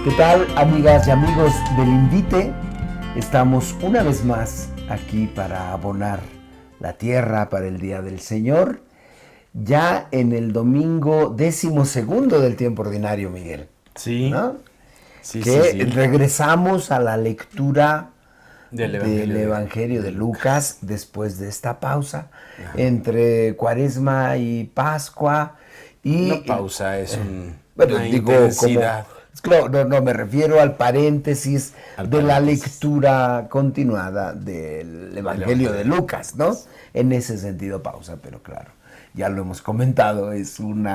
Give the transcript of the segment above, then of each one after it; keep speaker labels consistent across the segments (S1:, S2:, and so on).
S1: ¿Qué tal, amigas y amigos del Invite? Estamos una vez más aquí para abonar la tierra para el Día del Señor, ya en el domingo 12º del tiempo ordinario, Miguel.
S2: Sí,
S1: ¿No?
S2: sí.
S1: Regresamos a la lectura
S2: Del
S1: del Evangelio de Lucas después de esta pausa entre Cuaresma y Pascua.
S2: Una pausa es
S1: Bueno,
S2: una
S1: digo,
S2: intensidad.
S1: claro, no, me refiero al paréntesis de la
S2: Paréntesis.
S1: lectura continuada del Evangelio de Lucas, ¿no? En ese sentido, pausa, pero claro, ya lo hemos comentado, es un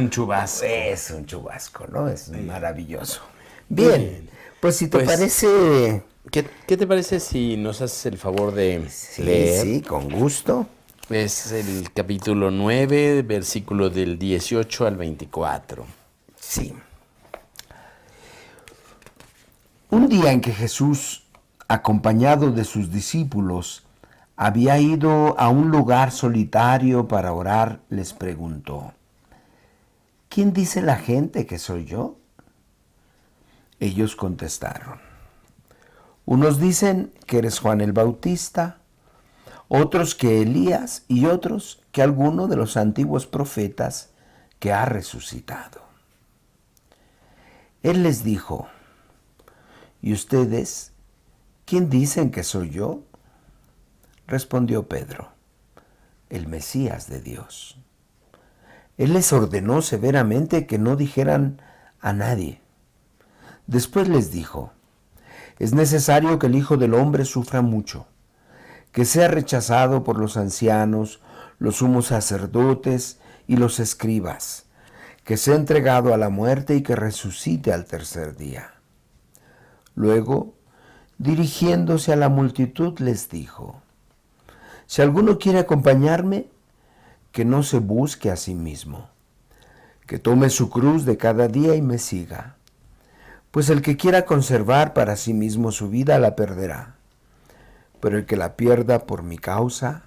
S1: chubasco. Es un chubasco, ¿no? Es maravilloso. Bien, pues si te parece...
S2: ¿Qué te parece si nos haces el favor de leer?
S1: Sí, con gusto.
S2: Es el capítulo 9, versículo del 18 al 24.
S1: Sí. Un día en que Jesús, acompañado de sus discípulos, había ido a un lugar solitario para orar, les preguntó: ¿quién dice la gente que soy yo? Ellos contestaron: unos dicen que eres Juan el Bautista, otros que Elías y otros que alguno de los antiguos profetas que ha resucitado. Él les dijo: ¿y ustedes quién dicen que soy yo? Respondió Pedro: el Mesías de Dios. Él les ordenó severamente que no dijeran a nadie. Después les dijo: es necesario que el Hijo del Hombre sufra mucho, que sea rechazado por los ancianos, los sumos sacerdotes y los escribas, que sea entregado a la muerte y que resucite al tercer día. Luego, dirigiéndose a la multitud, les dijo: si alguno quiere acompañarme, que no se busque a sí mismo, que tome su cruz de cada día y me siga. Pues el que quiera conservar para sí mismo su vida la perderá, pero el que la pierda por mi causa,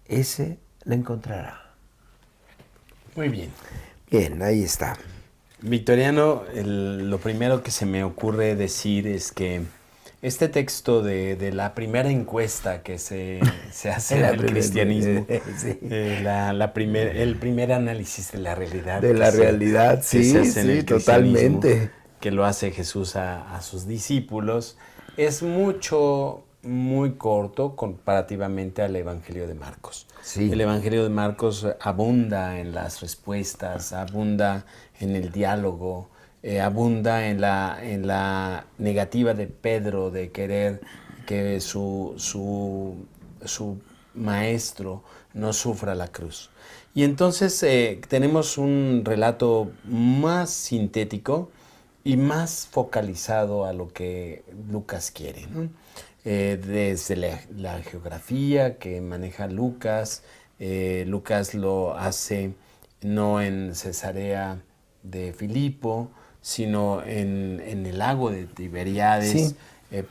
S1: ese la encontrará.
S2: Muy bien.
S1: Bien, ahí está.
S2: Victoriano, lo primero que se me ocurre decir es que este texto de la primera encuesta que se hace al cristianismo,
S1: sí.
S2: el primer análisis de la realidad.
S1: De la realidad,
S2: que se hace en
S1: sí,
S2: el cristianismo,
S1: totalmente.
S2: que lo hace Jesús a sus discípulos, es muy corto comparativamente al Evangelio de Marcos.
S1: Sí.
S2: El Evangelio de Marcos abunda en las respuestas, abunda en el diálogo, abunda en la negativa de Pedro de querer que su maestro no sufra la cruz. Y entonces tenemos un relato más sintético y más focalizado a lo que Lucas quiere, ¿no? Desde la geografía que maneja Lucas, Lucas lo hace no en Cesarea de Filipo, sino en el lago de Tiberíades. Sí.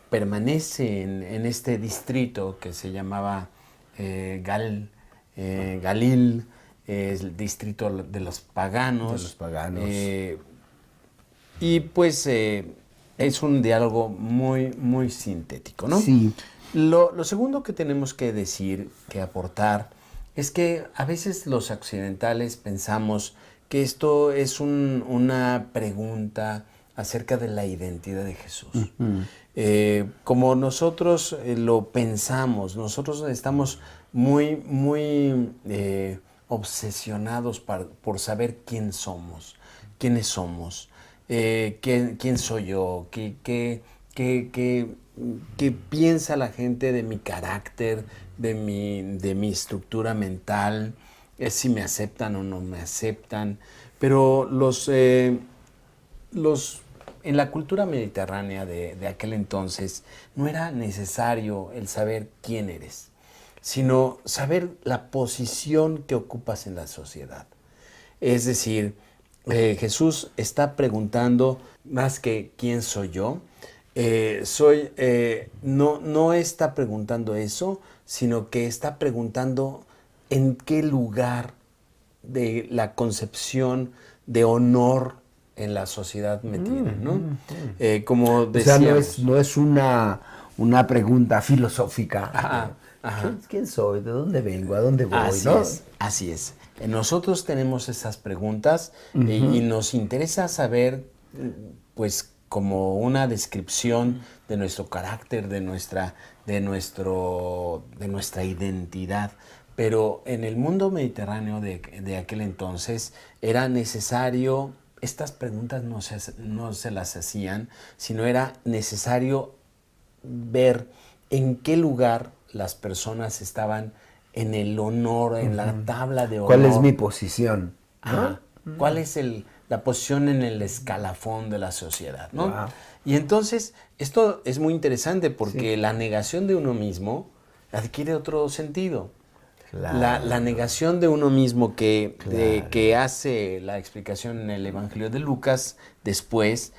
S2: Permanece en este distrito que se llamaba Galil, el distrito de los paganos.
S1: De los paganos.
S2: Y pues es un diálogo muy sintético, ¿no?
S1: Sí.
S2: Lo segundo que tenemos que decir, que aportar, es que a veces los occidentales pensamos que esto es una pregunta acerca de la identidad de Jesús. Como nosotros lo pensamos, nosotros estamos muy obsesionados por saber quiénes somos. ¿Quién soy yo? ¿Qué piensa la gente de mi carácter, de mi estructura mental? Si me aceptan o no me aceptan. Pero en la cultura mediterránea de aquel entonces no era necesario el saber quién eres, sino saber la posición que ocupas en la sociedad. Es decir, Jesús está preguntando más que quién soy yo. No está preguntando eso, sino que está preguntando en qué lugar de la concepción de honor en la sociedad metida, ¿no? Como
S1: O sea,
S2: decíamos.
S1: no es una pregunta filosófica.
S2: Ajá, ajá.
S1: ¿Quién soy? ¿De dónde vengo? ¿A dónde voy?
S2: Así
S1: ¿no?
S2: es, así es. Nosotros tenemos esas preguntas y nos interesa saber, pues, como una descripción de nuestro carácter, de nuestra identidad. Pero en el mundo mediterráneo de aquel entonces era necesario, estas preguntas no se las hacían, sino era necesario ver en qué lugar las personas estaban en el honor, en la tabla de honor.
S1: ¿Cuál es mi posición? ¿no?
S2: Ajá. ¿Cuál es la posición en el escalafón de la sociedad? ¿no?
S1: Wow.
S2: Y entonces, esto es muy interesante porque la negación de uno mismo adquiere otro sentido.
S1: Claro.
S2: La negación de uno mismo que
S1: Claro.
S2: hace la explicación en el Evangelio de Lucas después,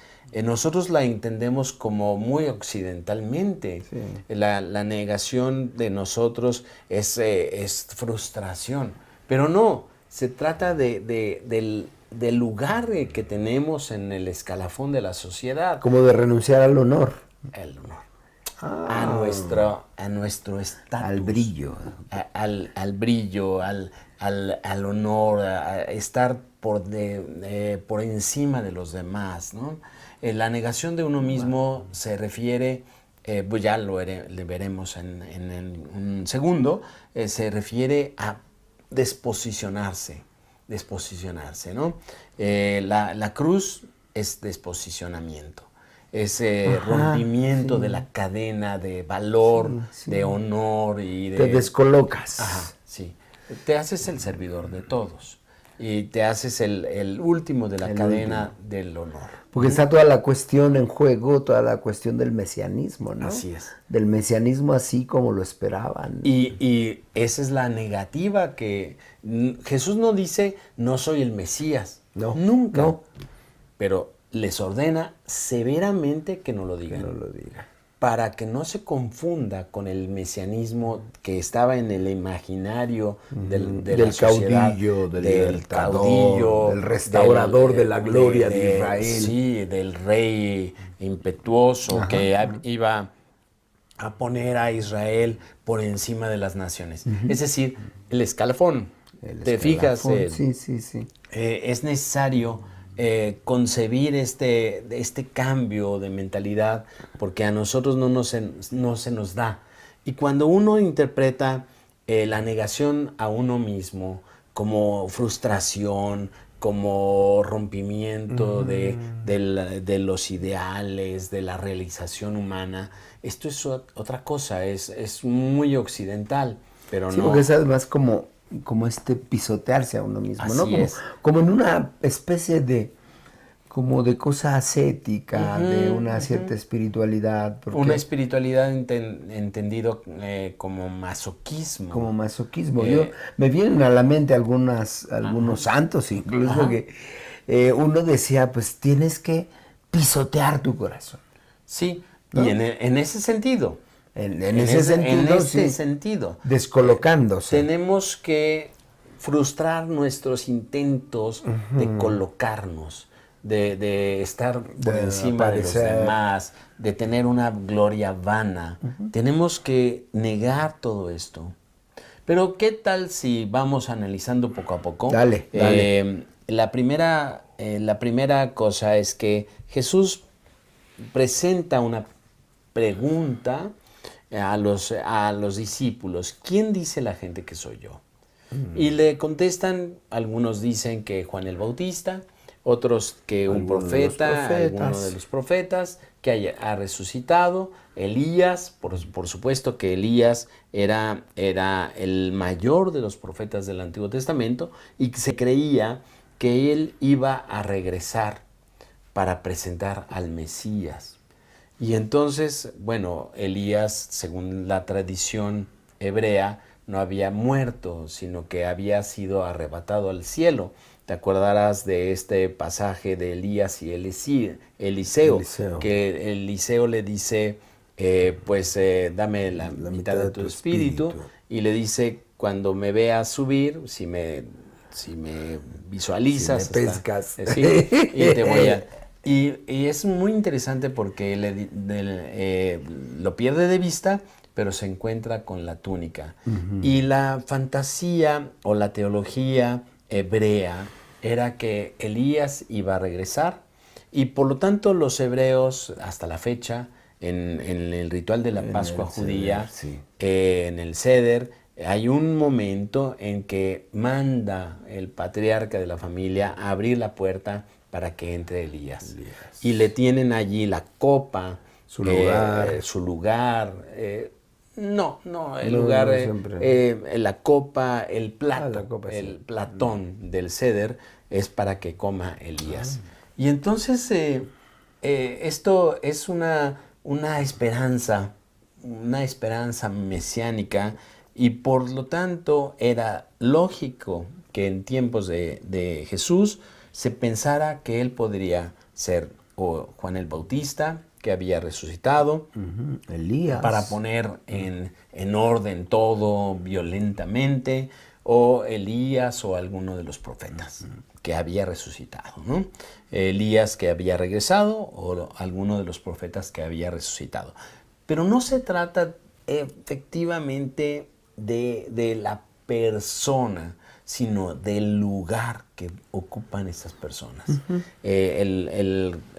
S2: nosotros la entendemos como muy occidentalmente.
S1: Sí.
S2: La negación de nosotros es frustración, pero no, se trata del lugar que tenemos en el escalafón de la sociedad,
S1: Como de renunciar al honor.
S2: el honor.
S1: Ah.
S2: A nuestro estatus.
S1: Al brillo.
S2: Al brillo, al honor, a estar por encima de los demás, ¿no? La negación de uno mismo se refiere, pues ya le veremos en un segundo, se refiere a desposicionarse, ¿no? La cruz es desposicionamiento. Ese rompimiento de la cadena de valor, de honor y de...
S1: Te descolocas.
S2: Ajá, sí. Te haces el servidor de todos y te haces el último de la cadena del honor.
S1: Porque está toda la cuestión en juego, toda la cuestión del mesianismo, ¿no?
S2: Así es.
S1: Del mesianismo así como lo esperaban.
S2: Y esa es la negativa que... Jesús no dice, no soy el Mesías.
S1: No.
S2: Nunca.
S1: No.
S2: Pero les ordena severamente que no lo digan.
S1: Que no lo diga.
S2: Para que no se confunda con el mesianismo que estaba en el imaginario de la sociedad,
S1: caudillo, del libertador,
S2: caudillo,
S1: del restaurador de la gloria de Israel.
S2: Sí, del rey impetuoso que iba a poner a Israel por encima de las naciones. Es decir, el escalafón. ¿Te fijas?
S1: Sí.
S2: Es necesario concebir este cambio de mentalidad porque a nosotros no se nos da. Y cuando uno interpreta la negación a uno mismo como frustración, como rompimiento de los ideales, de la realización humana, esto es otra cosa, es muy occidental, pero
S1: sí,
S2: no...
S1: porque es además como pisotearse a uno mismo,
S2: Así
S1: ¿no?
S2: es.
S1: Como en una especie de cosa ascética, de una cierta espiritualidad.
S2: Una espiritualidad entendido como masoquismo.
S1: Como masoquismo. Me vienen a la mente algunos santos incluso que uno decía, pues tienes que pisotear tu corazón.
S2: Sí,
S1: ¿no?
S2: Y en ese sentido.
S1: En ese
S2: sentido.
S1: Descolocándose.
S2: Tenemos que frustrar nuestros intentos de colocarnos, de estar por encima de los demás, de tener una gloria vana. Tenemos que negar todo esto. Pero ¿qué tal si vamos analizando poco a poco?
S1: Dale.
S2: La primera cosa es que Jesús presenta una pregunta a los discípulos: ¿quién dice la gente que soy yo? Y le contestan, algunos dicen que Juan el Bautista, otros que un profeta, alguno de los profetas que ha resucitado, Elías, por supuesto que Elías era el mayor de los profetas del Antiguo Testamento y se creía que él iba a regresar para presentar al Mesías. Y entonces, bueno, Elías, según la tradición hebrea, no había muerto, sino que había sido arrebatado al cielo. Te acordarás de este pasaje de Elías y Eliseo, que Eliseo le dice, dame la mitad de tu espíritu, y le dice, cuando me veas subir, si me si me visualizas,
S1: si me pescas.
S2: Sí, y te voy a... Y es muy interesante porque lo pierde de vista, pero se encuentra con la túnica. Y la fantasía o la teología hebrea era que Elías iba a regresar, y por lo tanto los hebreos hasta la fecha, en el ritual de la Pascua judía, en el Seder, hay un momento en que manda el patriarca de la familia a abrir la puerta para que entre Elías. Y le tienen allí la copa,
S1: su lugar.
S2: La copa, el plato,
S1: la copa,
S2: el platón del Seder es para que coma Elías. Y entonces esto es una esperanza mesiánica, y por lo tanto era lógico que en tiempos de Jesús se pensara que él podría ser o Juan el Bautista, que había resucitado,
S1: Elías,
S2: para poner en orden todo violentamente, o Elías o alguno de los profetas que había resucitado, ¿no? Elías que había regresado, o alguno de los profetas que había resucitado. Pero no se trata efectivamente de la persona, sino del lugar que ocupan estas personas.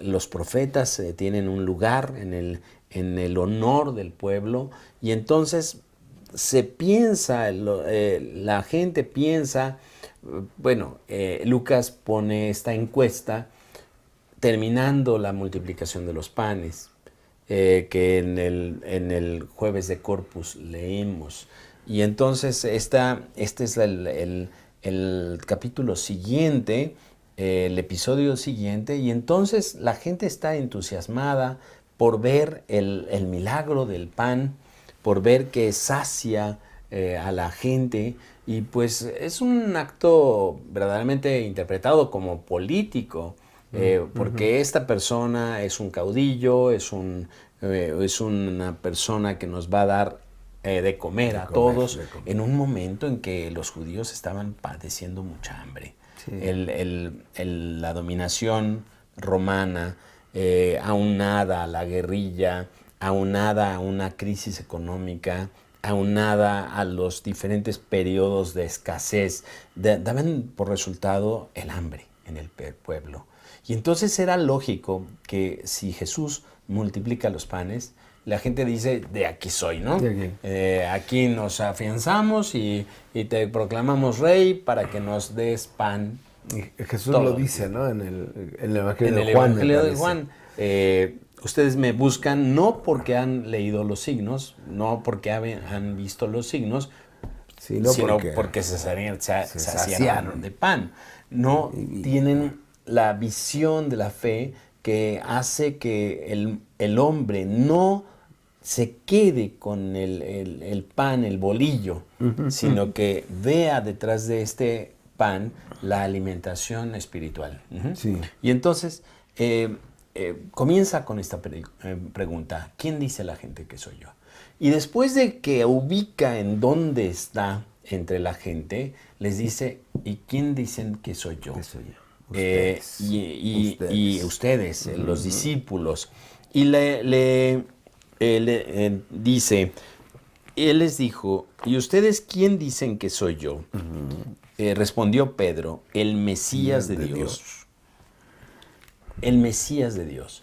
S2: Los profetas tienen un lugar en el honor del pueblo, y entonces se piensa, la gente piensa, Lucas pone esta encuesta terminando la multiplicación de los panes, que en el jueves de Corpus leímos. Y entonces este es el capítulo siguiente, el episodio siguiente, y entonces la gente está entusiasmada por ver el milagro del pan, por ver que sacia a la gente, y pues es un acto verdaderamente interpretado como político, porque esta persona es un caudillo, es una persona que nos va a dar de comer a todos, en un momento en que los judíos estaban padeciendo mucha hambre. Sí. La dominación romana, aunada a la guerrilla, aunada a una crisis económica, aunada a los diferentes periodos de escasez, daban por resultado el hambre en el pueblo. Y entonces era lógico que si Jesús multiplica los panes, la gente dice, de aquí soy, ¿no? Aquí nos afianzamos y te proclamamos rey para que nos des pan.
S1: Y Jesús lo dice, ¿no? En el Evangelio de Juan.
S2: En el Evangelio de Juan. Ustedes me buscan no porque han leído los signos, no porque han visto los signos, sino porque se saciaron de pan. No tienen la visión de la fe que hace que el hombre no se quede con el pan, el bolillo, sino que vea detrás de este pan la alimentación espiritual. Sí. Y entonces comienza con esta pregunta: ¿quién dice la gente que soy yo? Y después de que ubica en dónde está entre la gente, les dice: ¿y quién dicen que soy yo?
S1: ¿Qué soy yo?
S2: Ustedes. Y ustedes, los discípulos. Y le dice, él les dijo: ¿y ustedes quién dicen que soy yo? Respondió Pedro: el Mesías de Dios. El Mesías de Dios.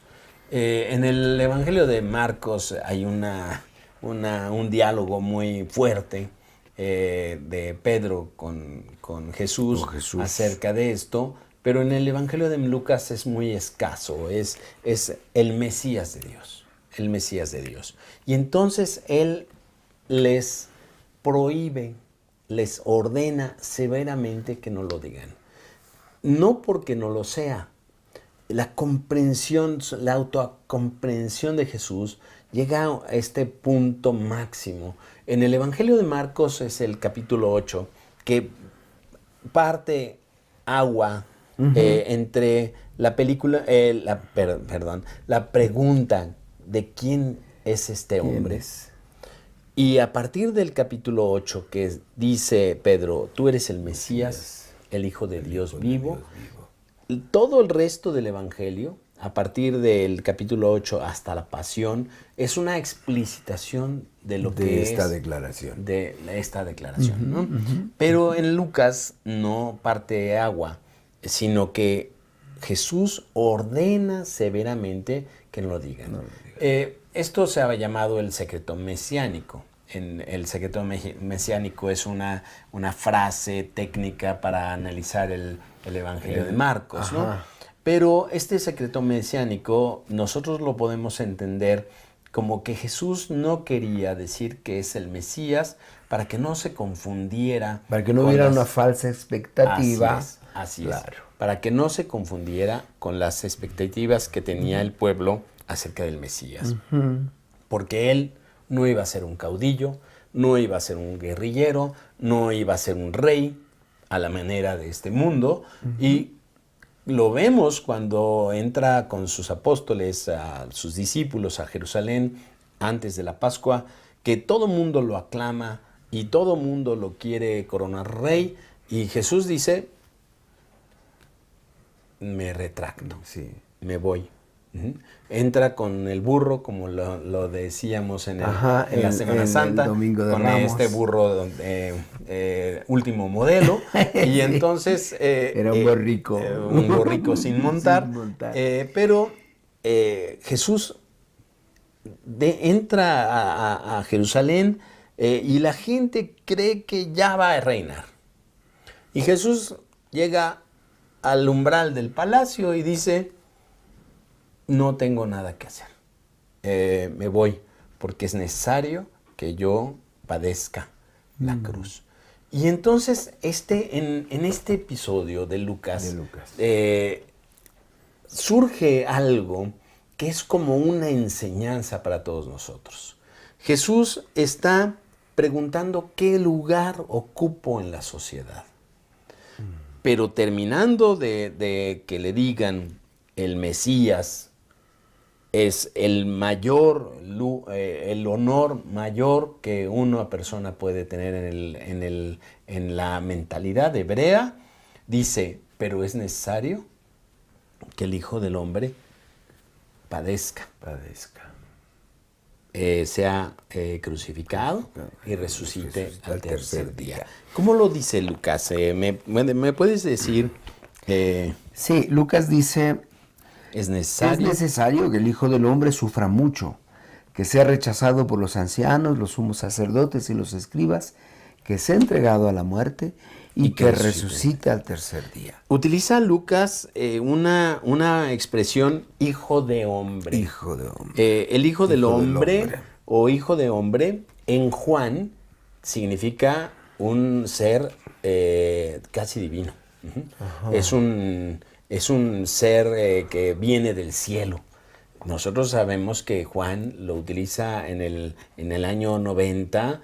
S2: En el Evangelio de Marcos hay un diálogo muy fuerte de Pedro con Jesús acerca de esto, pero en el Evangelio de Lucas es muy escaso, es el Mesías de Dios, el Mesías de Dios. Y entonces él les prohíbe, les ordena severamente que no lo digan. No porque no lo sea. La comprensión, la autocomprensión de Jesús llega a este punto máximo. En el Evangelio de Marcos es el capítulo 8, que parte agua entre la pregunta de quién es este hombre. Y a partir del capítulo 8, que dice Pedro: tú eres el Mesías, el Hijo de Dios vivo. Y todo el resto del Evangelio, a partir del capítulo 8 hasta la Pasión, es una explicitación de lo que es
S1: esta declaración.
S2: De esta declaración, ¿no? Pero en Lucas no parte agua, sino que Jesús ordena severamente que no lo digan.
S1: No lo digan.
S2: Esto se ha llamado el secreto mesiánico. El secreto mesiánico es una frase técnica para analizar el Evangelio de Marcos, ¿no? Pero este secreto mesiánico nosotros lo podemos entender como que Jesús no quería decir que es el Mesías para que no se confundiera.
S1: Para que no hubiera una falsa expectativa.
S2: Así es. Para que no se confundiera con las expectativas que tenía el pueblo acerca del Mesías. Porque él no iba a ser un caudillo, no iba a ser un guerrillero, no iba a ser un rey a la manera de este mundo. Y lo vemos cuando entra con sus apóstoles, a sus discípulos a Jerusalén antes de la Pascua, que todo mundo lo aclama y todo mundo lo quiere coronar rey. Y Jesús dice, me retracto, me voy. Entra con el burro, como lo decíamos en la Semana Santa,
S1: el Domingo de
S2: con
S1: Ramos.
S2: este burro último modelo, y entonces
S1: era un borrico.
S2: Un borrico sin montar, pero Jesús entra a Jerusalén y la gente cree que ya va a reinar. Y Jesús llega al umbral del palacio y dice, no tengo nada que hacer, me voy, porque es necesario que yo padezca la cruz. Y entonces en este episodio de Lucas, surge algo que es como una enseñanza para todos nosotros. Jesús está preguntando qué lugar ocupo en la sociedad. Pero terminando de que le digan el Mesías es el mayor, el honor mayor que una persona puede tener en la mentalidad hebrea, dice, pero es necesario que el Hijo del Hombre padezca. Sea crucificado y resucite al tercer día. ¿Cómo lo dice Lucas? ¿Me puedes decir?
S1: Sí, Lucas dice,
S2: es
S1: necesario que el Hijo del Hombre sufra mucho, que sea rechazado por los ancianos, los sumos sacerdotes y los escribas, que sea entregado a la muerte y que resucite al tercer día.
S2: Utiliza Lucas una expresión hijo de hombre.
S1: Hijo de hombre.
S2: El hijo del hombre o hijo de hombre en Juan significa un ser casi divino. Es un ser que viene del cielo. Nosotros sabemos que Juan lo utiliza en el año 90,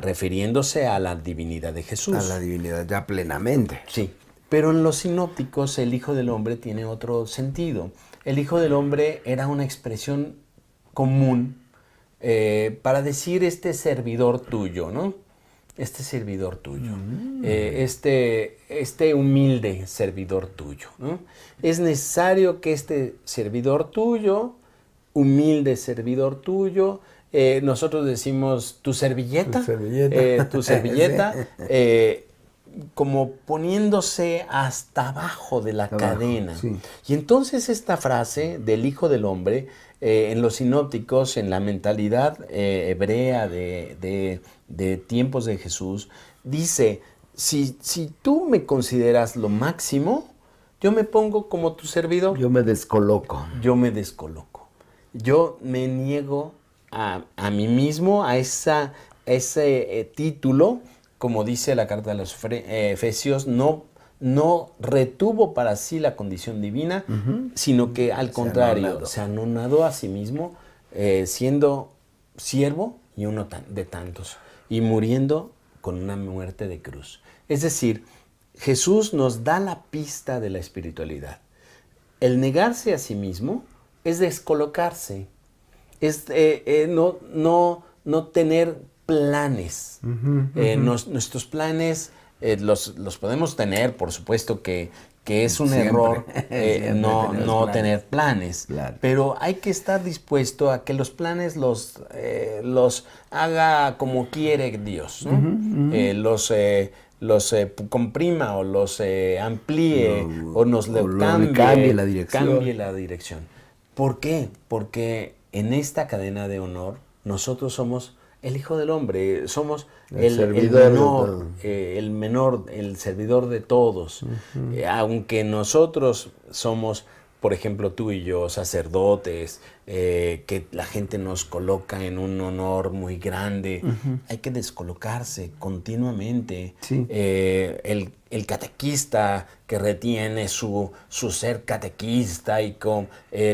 S2: refiriéndose a la divinidad de Jesús.
S1: A la divinidad ya plenamente.
S2: Sí, pero en los sinópticos el Hijo del Hombre tiene otro sentido. El Hijo del Hombre era una expresión común para decir este servidor tuyo, ¿no? Este servidor tuyo, este humilde servidor tuyo, ¿no? Es necesario que este servidor tuyo, humilde servidor tuyo, nosotros decimos tu servilleta, como poniéndose hasta abajo de la cadena. Sí. Y entonces esta frase del Hijo del Hombre, en los sinópticos, en la mentalidad hebrea de tiempos de Jesús, dice, si tú me consideras lo máximo, yo me pongo como tu servidor.
S1: Yo me descoloco.
S2: Yo me niego a mí mismo, a ese título, como dice la carta de los Efesios, no retuvo para sí la condición divina, sino que al contrario, se anonadó a sí mismo, siendo siervo y uno de tantos, y muriendo con una muerte de cruz. Es decir, Jesús nos da la pista de la espiritualidad. El negarse a sí mismo es descolocarse, es no tener planes. Nuestros planes los podemos tener, por supuesto que es un
S1: Siempre,
S2: error
S1: siempre
S2: no
S1: tenemos planes.
S2: tener planes,
S1: Claro.
S2: pero hay que estar dispuesto a que los planes los haga como quiere Dios, ¿no? Los comprima o los amplíe o nos
S1: o
S2: lo
S1: le cambie la dirección.
S2: Cambie la dirección. ¿Por qué? Porque en esta cadena de honor nosotros somos el Hijo del Hombre, somos el menor, el servidor de todos. Aunque nosotros somos, por ejemplo, tú y yo, sacerdotes, que la gente nos coloca en un honor muy grande, hay que descolocarse continuamente.
S1: Sí.
S2: El catequista que retiene su ser catequista y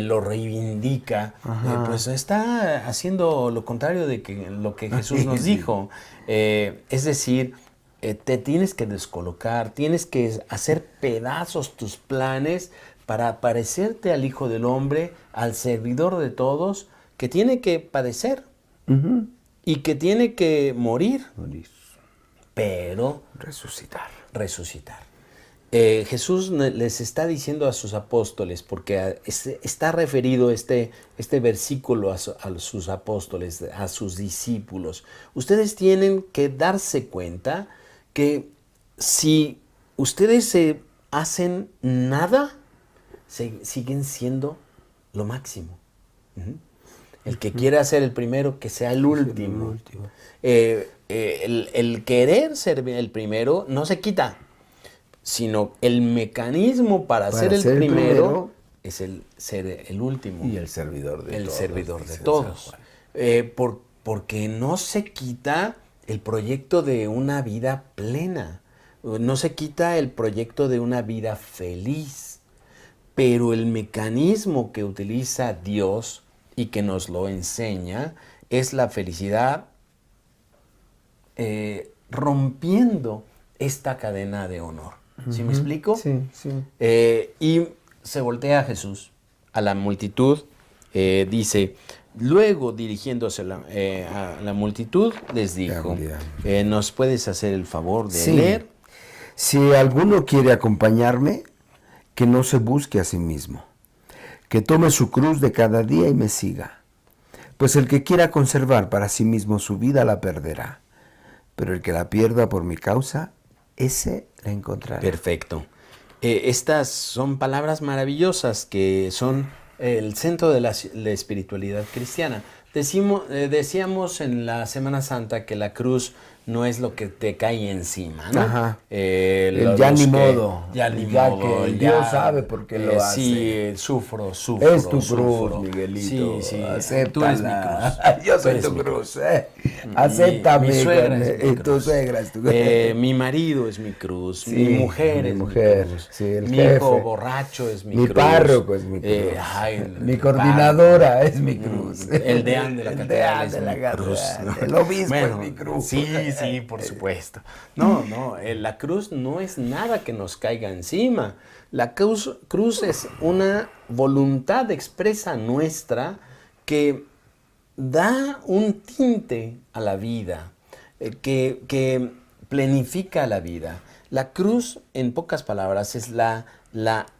S2: lo reivindica, pues está haciendo lo contrario de lo que Jesús nos dijo. Es decir, te tienes que descolocar, tienes que hacer pedazos tus planes para parecerte al Hijo del Hombre, al servidor de todos, que tiene que padecer y que tiene que morir, pero resucitar. Jesús les está diciendo a sus apóstoles, porque está referido este versículo a sus apóstoles, a sus discípulos. Ustedes tienen que darse cuenta que si ustedes hacen nada, siguen siendo lo máximo. El que quiera ser el primero, que sea el último. El querer ser el primero no se quita, sino el mecanismo para ser el primero es el ser el último.
S1: Y el servidor de
S2: todos. Porque no se quita el proyecto de una vida plena, no se quita el proyecto de una vida feliz, pero el mecanismo que utiliza Dios y que nos lo enseña es la felicidad rompiendo esta cadena de honor. ¿Sí me explico?
S1: Sí.
S2: Y se voltea a Jesús, a la multitud, dice, luego dirigiéndose a la multitud, les dijo, ¿nos puedes hacer el favor de leer?
S1: Si alguno quiere acompañarme, que no se busque a sí mismo, que tome su cruz de cada día y me siga. Pues el que quiera conservar para sí mismo su vida la perderá, pero el que la pierda por mi causa, ese la encontrará.
S2: Perfecto. Estas son palabras maravillosas que son el centro de la espiritualidad cristiana. Decíamos en la Semana Santa que la cruz no es lo que te cae encima, ¿no?
S1: Ajá.
S2: Ya
S1: ni modo.
S2: Ya ni modo.
S1: Que Dios sabe por qué lo hace.
S2: Sí, sufro.
S1: Es tu cruz, Miguelito.
S2: Sí.
S1: Acéptala.
S2: Tú eres mi cruz.
S1: Yo soy tu cruz. Acéptame.
S2: Mi suegra es mi cruz.
S1: Tu suegra es tu cruz.
S2: Mi marido es mi cruz.
S1: Sí,
S2: mi mujer es mi cruz.
S1: Sí, el
S2: mi
S1: jefe.
S2: hijo borracho es mi cruz.
S1: Mi párroco es mi cruz. Mi coordinadora es mi cruz.
S2: El deán de la catedral es mi cruz.
S1: El obispo es mi cruz.
S2: Sí, por supuesto. No, la cruz no es nada que nos caiga encima. La cruz es una voluntad expresa nuestra que da un tinte a la vida, que planifica la vida. La cruz, en pocas palabras, es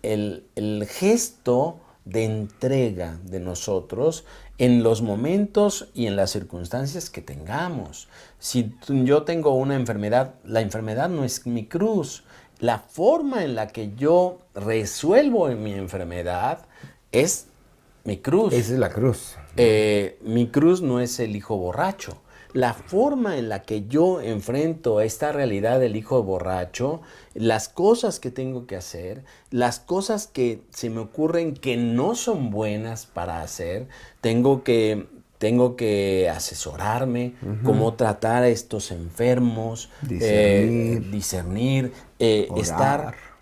S2: el gesto de entrega de nosotros en los momentos y en las circunstancias que tengamos. Si yo tengo una enfermedad, la enfermedad no es mi cruz. La forma en la que yo resuelvo mi enfermedad es mi cruz.
S1: Esa es la cruz.
S2: Mi cruz no es el hijo borracho. La forma en la que yo enfrento esta realidad del hijo borracho, las cosas que tengo que hacer, las cosas que se me ocurren que no son buenas para hacer, tengo que asesorarme, cómo tratar a estos enfermos, discernir,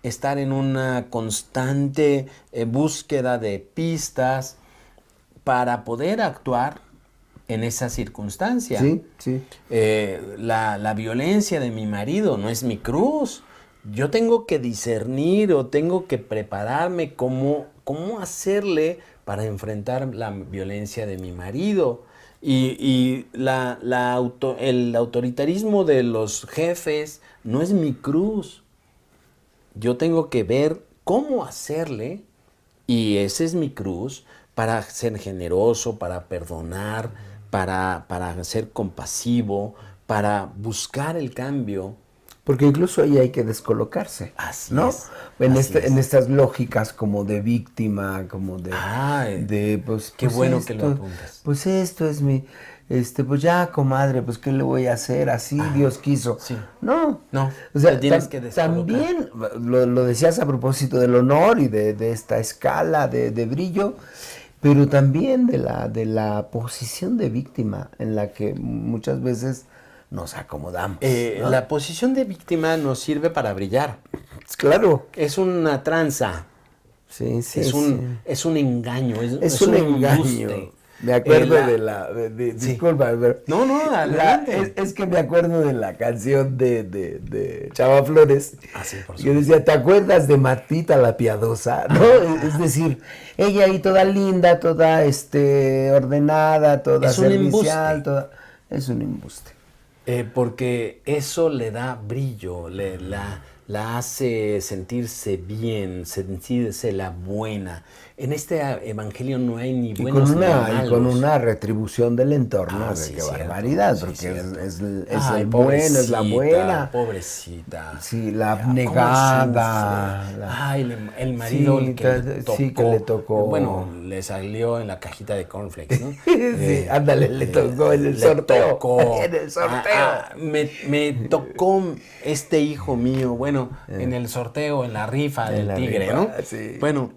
S2: estar en una constante búsqueda de pistas para poder actuar en esa circunstancia.
S1: Sí.
S2: La violencia de mi marido no es mi cruz. Yo tengo que discernir o tengo que prepararme cómo hacerle para enfrentar la violencia de mi marido. Y el autoritarismo de los jefes no es mi cruz. Yo tengo que ver cómo hacerle, y ese es mi cruz, para ser generoso, para perdonar, para ser compasivo, para buscar el cambio.
S1: Porque incluso ahí hay que descolocarse,
S2: Así
S1: ¿no?
S2: es,
S1: En,
S2: así es.
S1: en estas lógicas como de víctima, como
S2: Ay,
S1: de pues,
S2: qué
S1: pues
S2: bueno
S1: esto,
S2: que lo apuntas.
S1: pues esto es mi, pues ya, comadre, pues ¿qué le voy a hacer? Así Dios quiso.
S2: sí.
S1: No,
S2: No,
S1: o sea,
S2: te tienes que descolocar.
S1: también lo decías a propósito del honor y de esta escala de brillo, pero también de la posición de víctima en la que muchas veces nos acomodamos, ¿no?
S2: La posición de víctima nos sirve para brillar.
S1: Claro,
S2: Es una tranza,
S1: sí, sí, sí.
S2: es un engaño,
S1: Es
S2: es
S1: un
S2: un
S1: engaño.
S2: embuste.
S1: Me acuerdo
S2: La-
S1: de la...
S2: Sí.
S1: disculpa, pero...
S2: No, no, adelante.
S1: Es que me acuerdo de la canción de Chava Flores.
S2: Ah, sí, por
S1: Que
S2: supuesto.
S1: decía, ¿te acuerdas de Martita la piadosa? ¿No? Es decir, ella ahí toda linda, toda ordenada, toda
S2: Es un
S1: servicial,
S2: embuste.
S1: toda... Es un embuste.
S2: Porque eso le da brillo, la hace sentirse bien, sentirse la buena. En este evangelio no hay ni buenos ni malos.
S1: Y con una retribución del entorno,
S2: Ah,
S1: de
S2: sí,
S1: qué
S2: cierto,
S1: barbaridad,
S2: sí,
S1: porque
S2: cierto.
S1: es
S2: Ay,
S1: el bueno, es la buena.
S2: pobrecita.
S1: Sí, la
S2: ¿Cómo
S1: abnegada.
S2: sufre? Ay, el marido
S1: Sí,
S2: que le tocó.
S1: sí, que le tocó.
S2: Bueno, le salió en la cajita de cornflakes, ¿no?
S1: Sí, ándale, le tocó en el sorteo.
S2: Tocó.
S1: En el sorteo.
S2: Me tocó este hijo mío, bueno, en el sorteo, en la rifa
S1: En
S2: del
S1: la
S2: tigre,
S1: rifa,
S2: ¿no?
S1: sí.
S2: Bueno,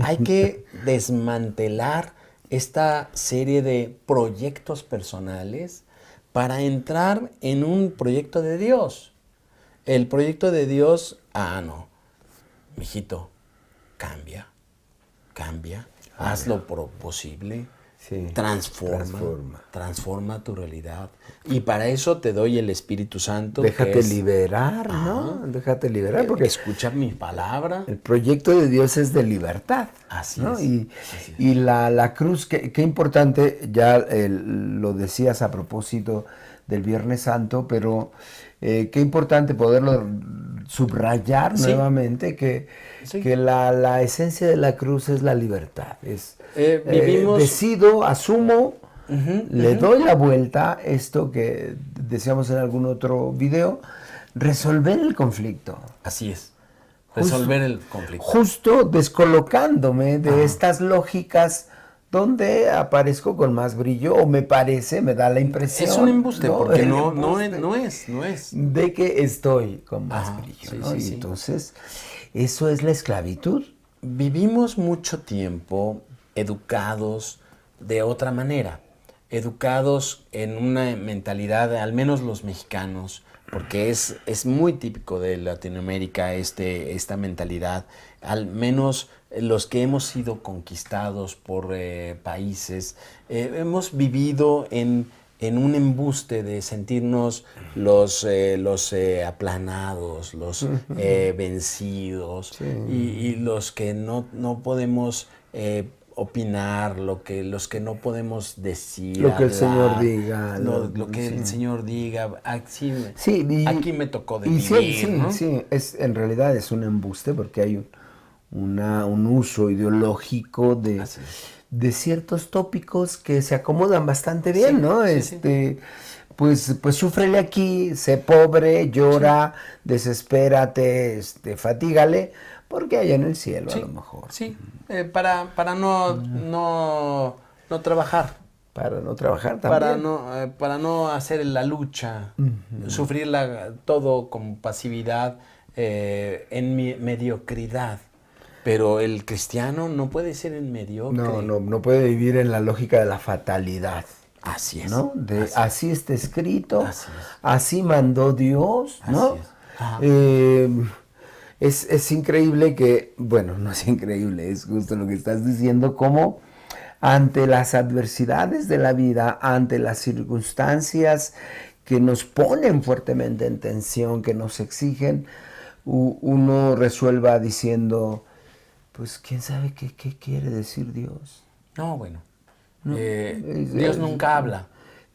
S2: hay que desmantelar esta serie de proyectos personales para entrar en un proyecto de Dios. El proyecto de Dios, no, mijito, cambia, haz lo posible,
S1: Sí,
S2: transforma tu realidad. Y para eso te doy el Espíritu Santo.
S1: Déjate liberar, ¿no? Déjate liberar, porque
S2: escucha mi palabra.
S1: el proyecto de Dios es de libertad.
S2: Así
S1: ¿no?
S2: es.
S1: Y la cruz, qué importante, ya lo decías a propósito del Viernes Santo, pero qué importante poderlo subrayar
S2: Sí.
S1: nuevamente, que la esencia de la cruz es la libertad. Es, decido, asumo, le doy la vuelta, esto que decíamos en algún otro video, resolver el conflicto.
S2: Así es. Resolver el conflicto.
S1: Justo descolocándome de estas lógicas donde aparezco con más brillo, o me parece, me da la impresión.
S2: Es un embuste, ¿no? Porque no es.
S1: De que estoy con más brillo,
S2: sí,
S1: ¿no?
S2: sí.
S1: Entonces, eso es la esclavitud.
S2: Vivimos mucho tiempo educados de otra manera, educados en una mentalidad, al menos los mexicanos, porque es muy típico de Latinoamérica esta mentalidad, al menos los que hemos sido conquistados por países, hemos vivido en un embuste de sentirnos los aplanados, los vencidos, y los que no podemos opinar, los que no podemos decir,
S1: lo que
S2: hablar,
S1: el Señor diga.
S2: lo que el Señor diga. Aquí me tocó de
S1: vivir,
S2: ¿no?
S1: Sí, en realidad es un embuste porque hay un uso ideológico de ciertos tópicos que se acomodan bastante bien, ¿no? Pues súfrele aquí, sé pobre, llora, desespérate, fatígale, porque hay en el cielo a lo mejor.
S2: Sí, para no trabajar.
S1: Para no trabajar también.
S2: Para no hacer la lucha, sufrir todo con pasividad, en mediocridad. Pero el cristiano no puede ser en mediocre.
S1: No puede vivir en la lógica de la fatalidad.
S2: Así es.
S1: ¿No? Así está escrito, así mandó Dios, ¿no?
S2: Así es.
S1: Es increíble que, bueno, no es increíble, es justo lo que estás diciendo, como ante las adversidades de la vida, ante las circunstancias que nos ponen fuertemente en tensión, que nos exigen, uno resuelva diciendo, pues quién sabe qué quiere decir Dios.
S2: No, bueno.
S1: ¿no?
S2: Dios nunca habla.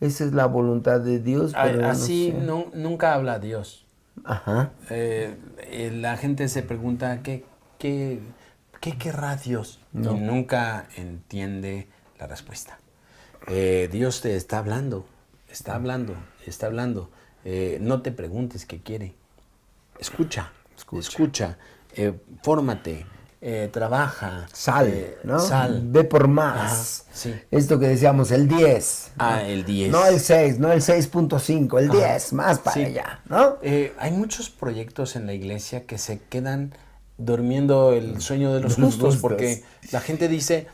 S1: Esa es la voluntad de Dios, pero
S2: Así
S1: no sé.
S2: nunca habla Dios.
S1: Ajá.
S2: La gente se pregunta, ¿qué querrá Dios?
S1: No.
S2: Y nunca entiende la respuesta. Dios te está hablando, está hablando, está hablando. No te preguntes qué quiere. Escucha. Fórmate, trabaja.
S1: ¿no?
S2: Sal.
S1: Ve por más.
S2: Ajá, sí.
S1: Esto que decíamos, el 10.
S2: Ah, el 10.
S1: No el 6, no el 6.5, el
S2: Ajá.
S1: 10, más para
S2: Sí.
S1: allá, ¿no?
S2: Hay muchos proyectos en la iglesia que se quedan durmiendo el sueño de los justos, porque la gente dice,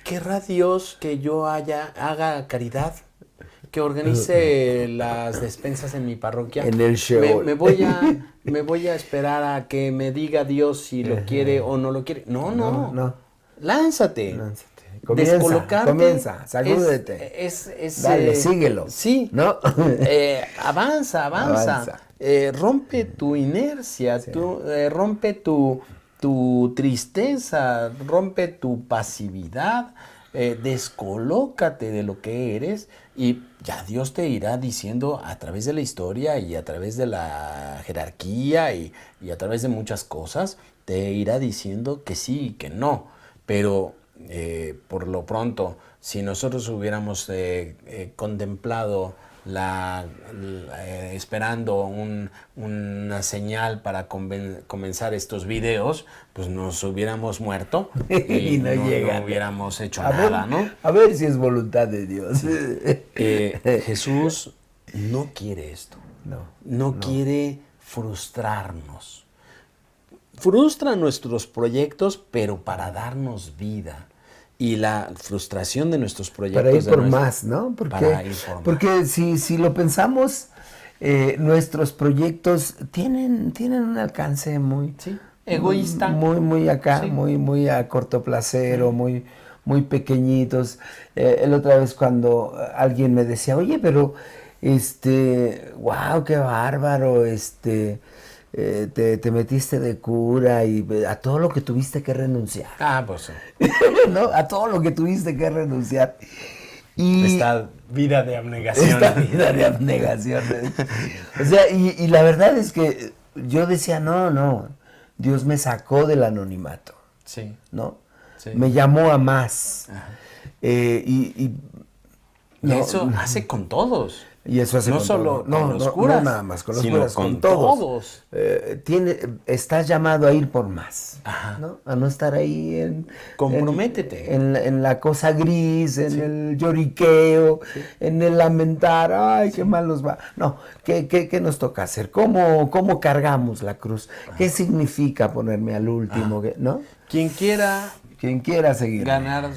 S2: ¿querrá Dios que yo haga caridad? Que organice las despensas en mi parroquia.
S1: En el Sheol.
S2: Me voy a esperar a que me diga Dios si lo quiere o no lo quiere. No. Lánzate.
S1: Comienza, sacúdete. Dale, síguelo.
S2: Sí.
S1: ¿No?
S2: Avanza. Rompe tu inercia,
S1: Sí.
S2: rompe tu tristeza, rompe tu pasividad, descolócate de lo que eres y ya Dios te irá diciendo a través de la historia y a través de la jerarquía y a través de muchas cosas, te irá diciendo que sí y que no. Pero por lo pronto, si nosotros hubiéramos contemplado esperando una señal para comenzar estos videos, pues nos hubiéramos muerto y no hubiéramos hecho nada, ¿no?
S1: A ver si es voluntad de Dios.
S2: Jesús no quiere esto. No quiere frustrarnos. Frustra nuestros proyectos, pero para darnos vida. Y la frustración de nuestros proyectos.
S1: Para ir por más, ¿no? Porque si lo pensamos, nuestros proyectos tienen un alcance muy...
S2: Sí, egoísta.
S1: Muy acá,
S2: Sí.
S1: muy a cortoplacero, muy pequeñitos. La otra vez cuando alguien me decía, oye, pero, wow, qué bárbaro, te metiste de cura y a todo lo que tuviste que renunciar.
S2: Ah, pues sí.
S1: ¿No? A todo lo que tuviste que renunciar. Y
S2: esta vida de abnegación.
S1: O sea, y la verdad es que yo decía, no, Dios me sacó del anonimato.
S2: Sí.
S1: ¿No?
S2: Sí.
S1: Me llamó a más.
S2: Ajá.
S1: Y
S2: eso hace con todos.
S1: Y eso hace
S2: no
S1: con
S2: solo
S1: todo.
S2: con los curas,
S1: no nada más con los
S2: sino
S1: curas,
S2: con
S1: todos.
S2: todos.
S1: Estás llamado a ir por más.
S2: Ajá.
S1: ¿No? A no estar ahí
S2: comprométete
S1: en la cosa gris, en el lloriqueo, en el lamentar, ay, qué mal nos va. No, ¿qué nos toca hacer? ¿Cómo cargamos la cruz? ¿Qué significa ponerme al último? ¿No?
S2: Quien quiera
S1: seguir
S2: ganar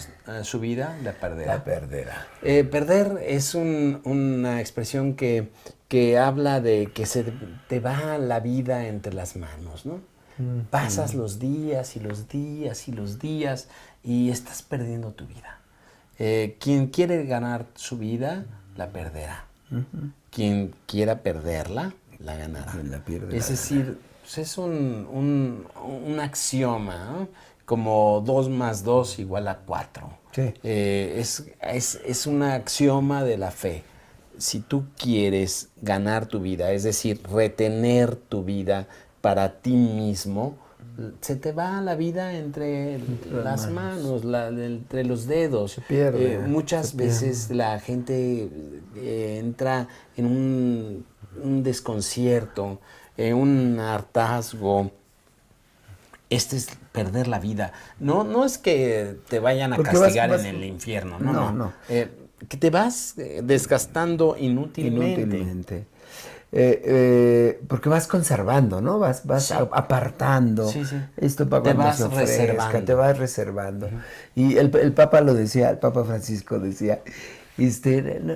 S2: su vida, la perderá.
S1: La perderá.
S2: Perder es una expresión que habla de que se te va la vida entre las manos, ¿no? Pasas los días y los días y los días y estás perdiendo tu vida. Quien quiere ganar su vida, la perderá. Quien quiera perderla, la ganará. Es decir, pues es un axioma, ¿no? Como 2 más 2 igual a 4.
S1: Sí.
S2: Es un axioma de la fe. Si tú quieres ganar tu vida, es decir, retener tu vida para ti mismo, se te va la vida entre las manos, entre los dedos.
S1: Se pierde.
S2: Muchas veces la gente entra en un desconcierto, en un hartazgo. Es perder la vida. No es que te vayan a castigar en el infierno. No. Que te vas desgastando inútilmente.
S1: Porque vas conservando, ¿no? Vas sí. Apartando.
S2: Sí.
S1: Esto para cuando se ofrezca, te vas reservando. Y el Papa lo decía, el Papa Francisco decía,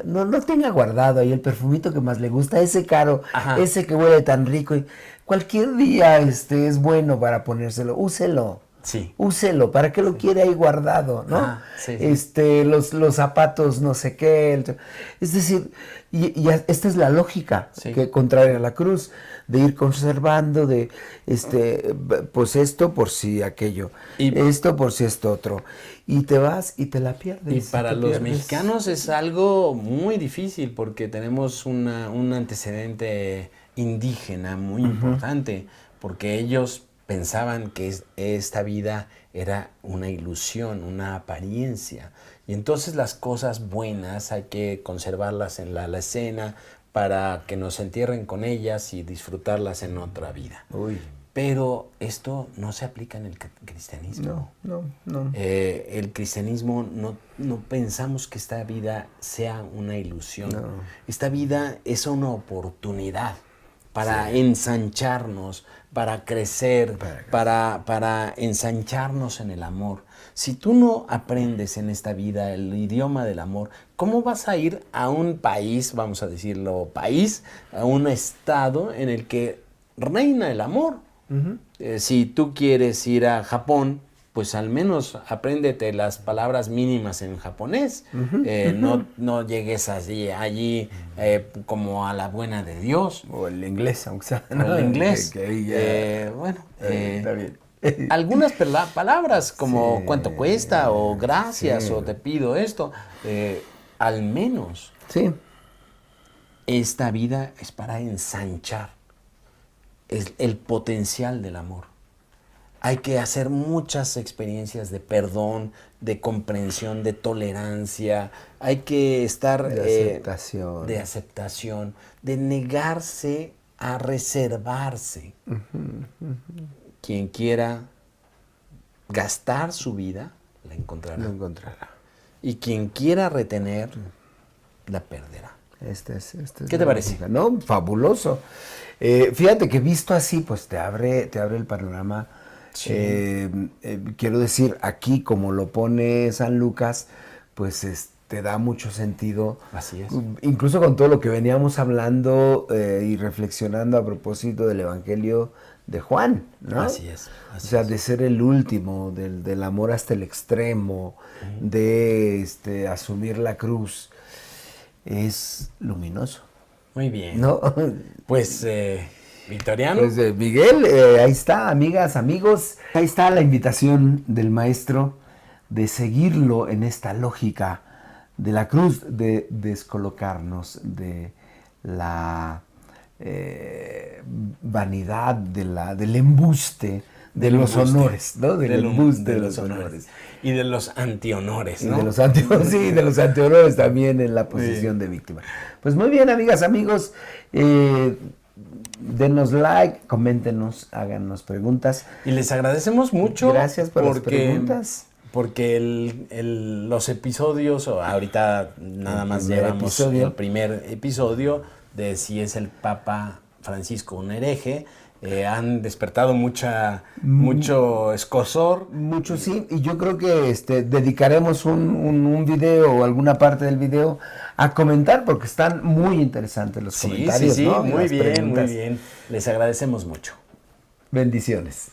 S1: no tenga guardado ahí el perfumito que más le gusta, ese caro, ese que huele tan rico. Y cualquier día es bueno para ponérselo, úselo.
S2: Sí.
S1: Úselo, ¿para qué lo quiere ahí guardado, no?
S2: Sí, sí.
S1: Los zapatos, no sé qué. Es decir, y esta es la lógica
S2: Sí.
S1: que contraria a la cruz, de ir conservando, de pues esto por si aquello, esto por si esto otro. Y te vas y te la pierdes.
S2: Y para los mexicanos es algo muy difícil porque tenemos un antecedente indígena muy importante, porque ellos pensaban que esta vida era una ilusión, una apariencia. Y entonces las cosas buenas hay que conservarlas en la alacena para que nos entierren con ellas y disfrutarlas en otra vida.
S1: Uy.
S2: Pero esto no se aplica en el cristianismo.
S1: No.
S2: El cristianismo no pensamos que esta vida sea una ilusión.
S1: No.
S2: Esta vida es una oportunidad para ensancharnos, para crecer, para ensancharnos en el amor. Si tú no aprendes en esta vida el idioma del amor, ¿cómo vas a ir a un país, vamos a decirlo país, a un estado en el que reina el amor? Si tú quieres ir a Japón, pues al menos apréndete las palabras mínimas en japonés. No llegues allí como a la buena de Dios.
S1: O el inglés, aunque sea.
S2: O el inglés.
S1: Está bien.
S2: Algunas palabras como cuánto cuesta o gracias o te pido esto. Al menos esta vida es para ensanchar el potencial del amor. Hay que hacer muchas experiencias de perdón, de comprensión, de tolerancia. Hay que estar
S1: de
S2: aceptación, de negarse a reservarse. Quien quiera gastar su vida, la encontrará.
S1: Lo encontrará.
S2: Y quien quiera retener, la perderá.
S1: ¿Qué
S2: te parece?
S1: No, fabuloso. Fíjate que visto así, pues te abre el panorama.
S2: Sí.
S1: Quiero decir, aquí como lo pone San Lucas, pues te da mucho sentido.
S2: Así es.
S1: Incluso con todo lo que veníamos hablando y reflexionando a propósito del Evangelio de Juan, ¿no?
S2: Así es.
S1: O sea, de ser el último, del amor hasta el extremo, de asumir la cruz, es luminoso.
S2: Muy bien.
S1: ¿No?
S2: Pues, Victoriano.
S1: Pues Miguel, ahí está, amigas, amigos. Ahí está la invitación del maestro de seguirlo en esta lógica de la cruz, de descolocarnos de la vanidad, del embuste de los honores, ¿no? Del embuste de los honores.
S2: Y de los antihonores, ¿no?
S1: Y de los antihonores también en la posición de víctima. Pues muy bien, amigas, amigos. Denos like, coméntenos, háganos preguntas.
S2: Y les agradecemos mucho.
S1: Gracias por las preguntas.
S2: Porque los episodios, ahorita nada más llevamos el primer episodio de si es el Papa Francisco un hereje, han despertado mucho escozor.
S1: Mucho sí, y yo creo que dedicaremos un video o alguna parte del video a comentar, porque están muy interesantes los comentarios,
S2: sí,
S1: ¿no?
S2: Muy bien. Les agradecemos mucho.
S1: Bendiciones.